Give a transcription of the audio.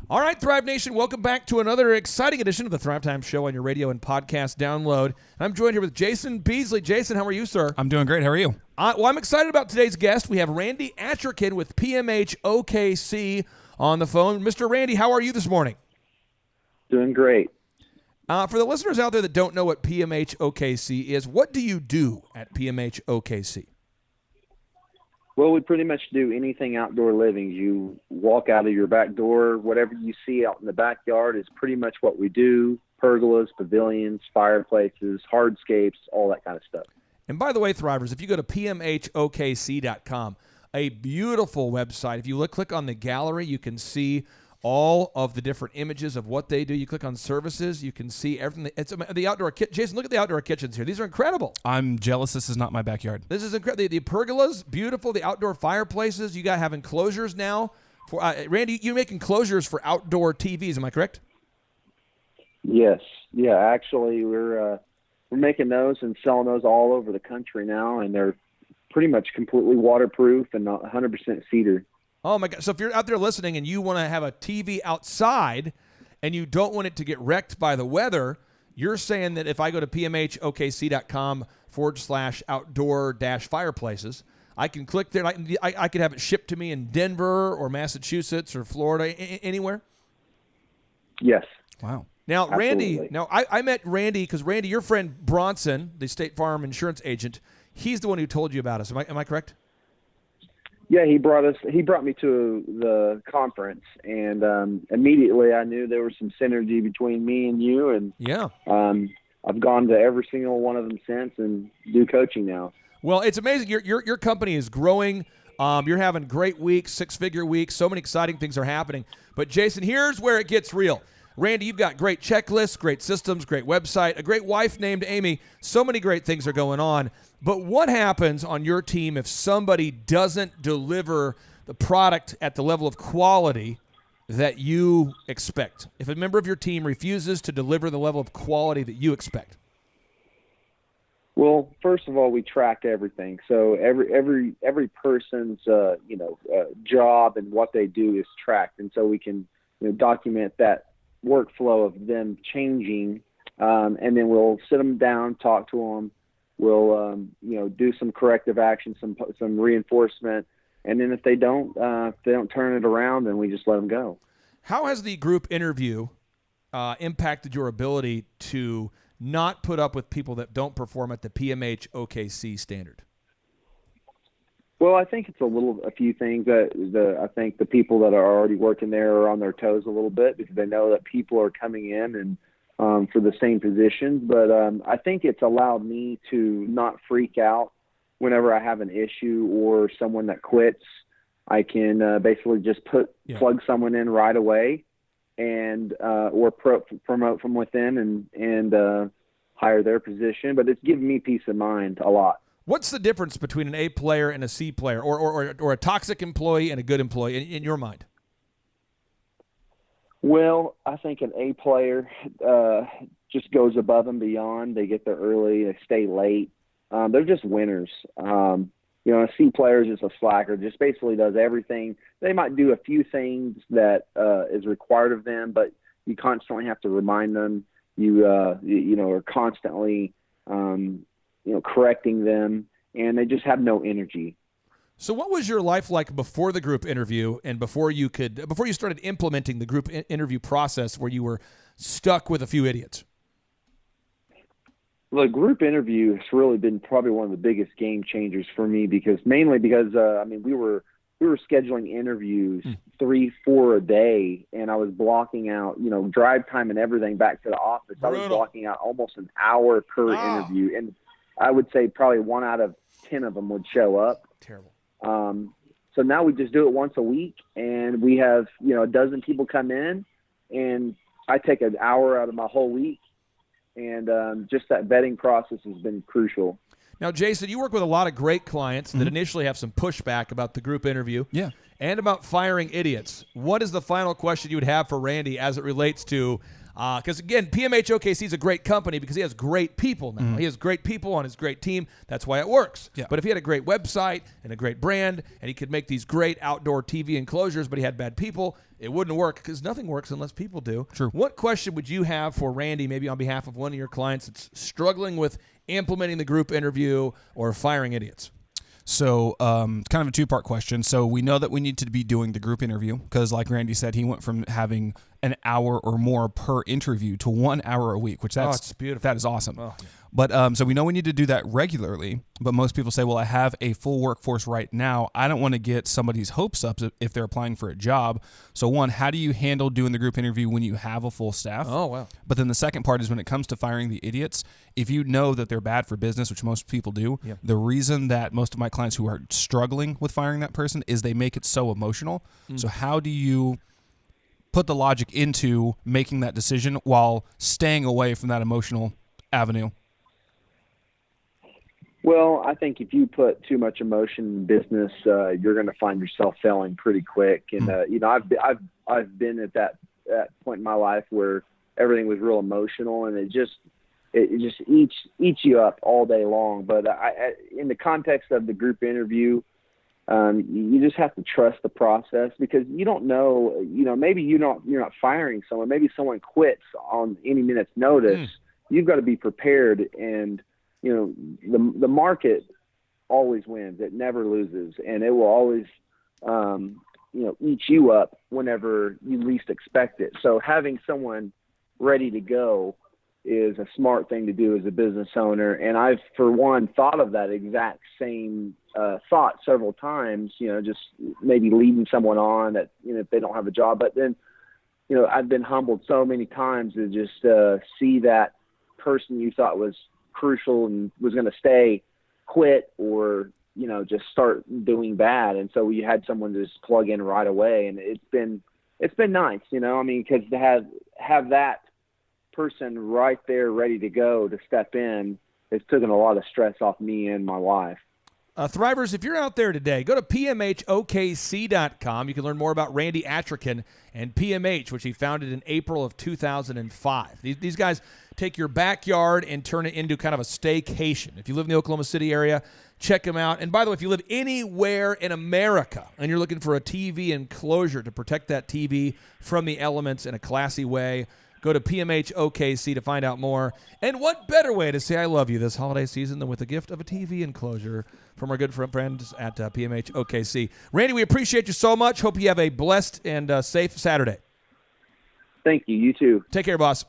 All right, Thrive Nation, welcome back to another exciting edition of the Thrive Time Show on your radio and podcast download. I'm joined here with Jason Beasley. Jason, how are you, sir? I'm doing great. How are you? Well, I'm excited about today's guest. We have Randy Acherkin with PMH OKC on the phone. Mr. Randy, how are you this morning? Doing great. For the listeners out there that don't know what PMH OKC is, what do you do at PMH OKC? Well, we pretty much do anything outdoor living. You walk out of your back door, whatever you see out in the backyard is pretty much what we do. Pergolas, pavilions, fireplaces, hardscapes, all that kind of stuff. And by the way, Thrivers, if you go to pmhokc.com, a beautiful website. If you click on the gallery, you can see all of the different images of what they do. You click on services, you can see everything. It's the outdoor kitchen. Jason, look at the outdoor kitchens here. These are incredible. I'm jealous this is not my backyard. This is incredible. The pergolas, beautiful. The outdoor fireplaces. You got have enclosures now. For Randy, you make enclosures for outdoor TVs. Am I correct? Yes. Yeah. Actually, we're making those and selling those all over the country now, and they're pretty much completely waterproof and 100% cedar. Oh, my God. So if you're out there listening and you want to have a TV outside and you don't want it to get wrecked by the weather, you're saying that if I go to pmhokc.com/outdoor-fireplaces, I can click there. And I could have it shipped to me in Denver or Massachusetts or Florida, anywhere? Yes. Wow. Now, Absolutely. Randy, I met Randy because, Randy, your friend Bronson, the State Farm insurance agent, he's the one who told you about us. Am I correct? Yeah, he brought me to the conference, and immediately I knew there was some synergy between me and you, and yeah, I've gone to every single one of them since and do coaching now. Well, it's amazing. Your company is growing. You're having great weeks, 6-figure weeks. So many exciting things are happening. But Jason, here's where it gets real. Randy, you've got great checklists, great systems, great website, a great wife named Amy. So many great things are going on. But what happens on your team if somebody doesn't deliver the product at the level of quality that you expect? If a member of your team refuses to deliver the level of quality that you expect? Well, first of all, we track everything. So every person's job and what they do is tracked, and so we can document that workflow of them changing, and then we'll sit them down, talk to them. We'll do some corrective action, some reinforcement, and then if they don't turn it around, then we just let them go. How has the group interview impacted your ability to not put up with people that don't perform at the PMH OKC standard? Well, I think it's a few things that I think the people that are already working there are on their toes a little bit because they know that people are coming in and for the same positions. But I think it's allowed me to not freak out whenever I have an issue or someone that quits. I can basically just plug someone in right away and or promote from within and hire their position. But it's given me peace of mind a lot. What's the difference between an A player and a C player, or a toxic employee and a good employee in your mind? Well, I think an A player just goes above and beyond. They get there early, they stay late. They're just winners. A C player is just a slacker, just basically does everything. They might do a few things that is required of them, but you constantly have to remind them. You are constantly correcting them, and they just have no energy. So what was your life like before the group interview and before you started implementing the group interview process where you were stuck with a few idiots? Well, the group interview has really been probably one of the biggest game changers for me because we were scheduling interviews 3-4 a day, and I was blocking out, drive time and everything back to the office. Brutal. I was blocking out almost an hour per interview, and I would say probably 1 out of 10 of them would show up. Terrible. So now we just do it once a week, and we have, a dozen people come in, and I take an hour out of my whole week, and just that vetting process has been crucial. Now, Jason, you work with a lot of great clients that initially have some pushback about the group interview. Yeah. and about firing idiots. What is the final question you would have for Randy as it relates to because, again, PMH OKC is a great company because he has great people now. Mm-hmm. He has great people on his great team. That's why it works. Yeah. But if he had a great website and a great brand and he could make these great outdoor TV enclosures, but he had bad people, it wouldn't work because nothing works unless people do. True. What question would you have for Randy, maybe on behalf of one of your clients that's struggling with implementing the group interview or firing idiots? So it's kind of a two-part question. So we know that we need to be doing the group interview because, like Randy said, he went from having an hour or more per interview to 1 hour a week, which that's beautiful. That is awesome. Oh, yeah. But so we know we need to do that regularly. But most people say, well, I have a full workforce right now. I don't want to get somebody's hopes up if they're applying for a job. So one, how do you handle doing the group interview when you have a full staff? Oh, wow. But then the second part is when it comes to firing the idiots, if you know that they're bad for business, which most people do, yep. The reason that most of my clients who are struggling with firing that person is they make it so emotional. So how do you put the logic into making that decision while staying away from that emotional avenue? Well, I think if you put too much emotion in business, you're going to find yourself failing pretty quick. And you know, I've been at that point in my life where everything was real emotional, and it just eats you up all day long. But in the context of the group interview, you just have to trust the process because you don't know. You know, maybe you're not firing someone. Maybe someone quits on any minute's notice. You've got to be prepared and. You know, the market always wins. It never loses, and it will always, eat you up whenever you least expect it. So having someone ready to go is a smart thing to do as a business owner. And I've, for one, thought of that exact same thought several times, you know, just maybe leading someone on that, you know, if they don't have a job. But then, you know, I've been humbled so many times to just see that person you thought was crucial and was going to stay quit or, you know, just start doing bad. And so we had someone to just plug in right away. And it's been nice, you know, I mean, because to have that person right there ready to go to step in, it's taken a lot of stress off me and my wife. Thrivers, if you're out there today, go to PMHOKC.com. You can learn more about Randy Atrican and PMH, which he founded in April of 2005. These guys take your backyard and turn it into kind of a staycation. If you live in the Oklahoma City area, check them out. And by the way, if you live anywhere in America and you're looking for a TV enclosure to protect that TV from the elements in a classy way, go to PMH OKC to find out more. And what better way to say I love you this holiday season than with a gift of a TV enclosure from our good friends at PMH OKC. Randy, we appreciate you so much. Hope you have a blessed and safe Saturday. Thank you. You too. Take care, boss.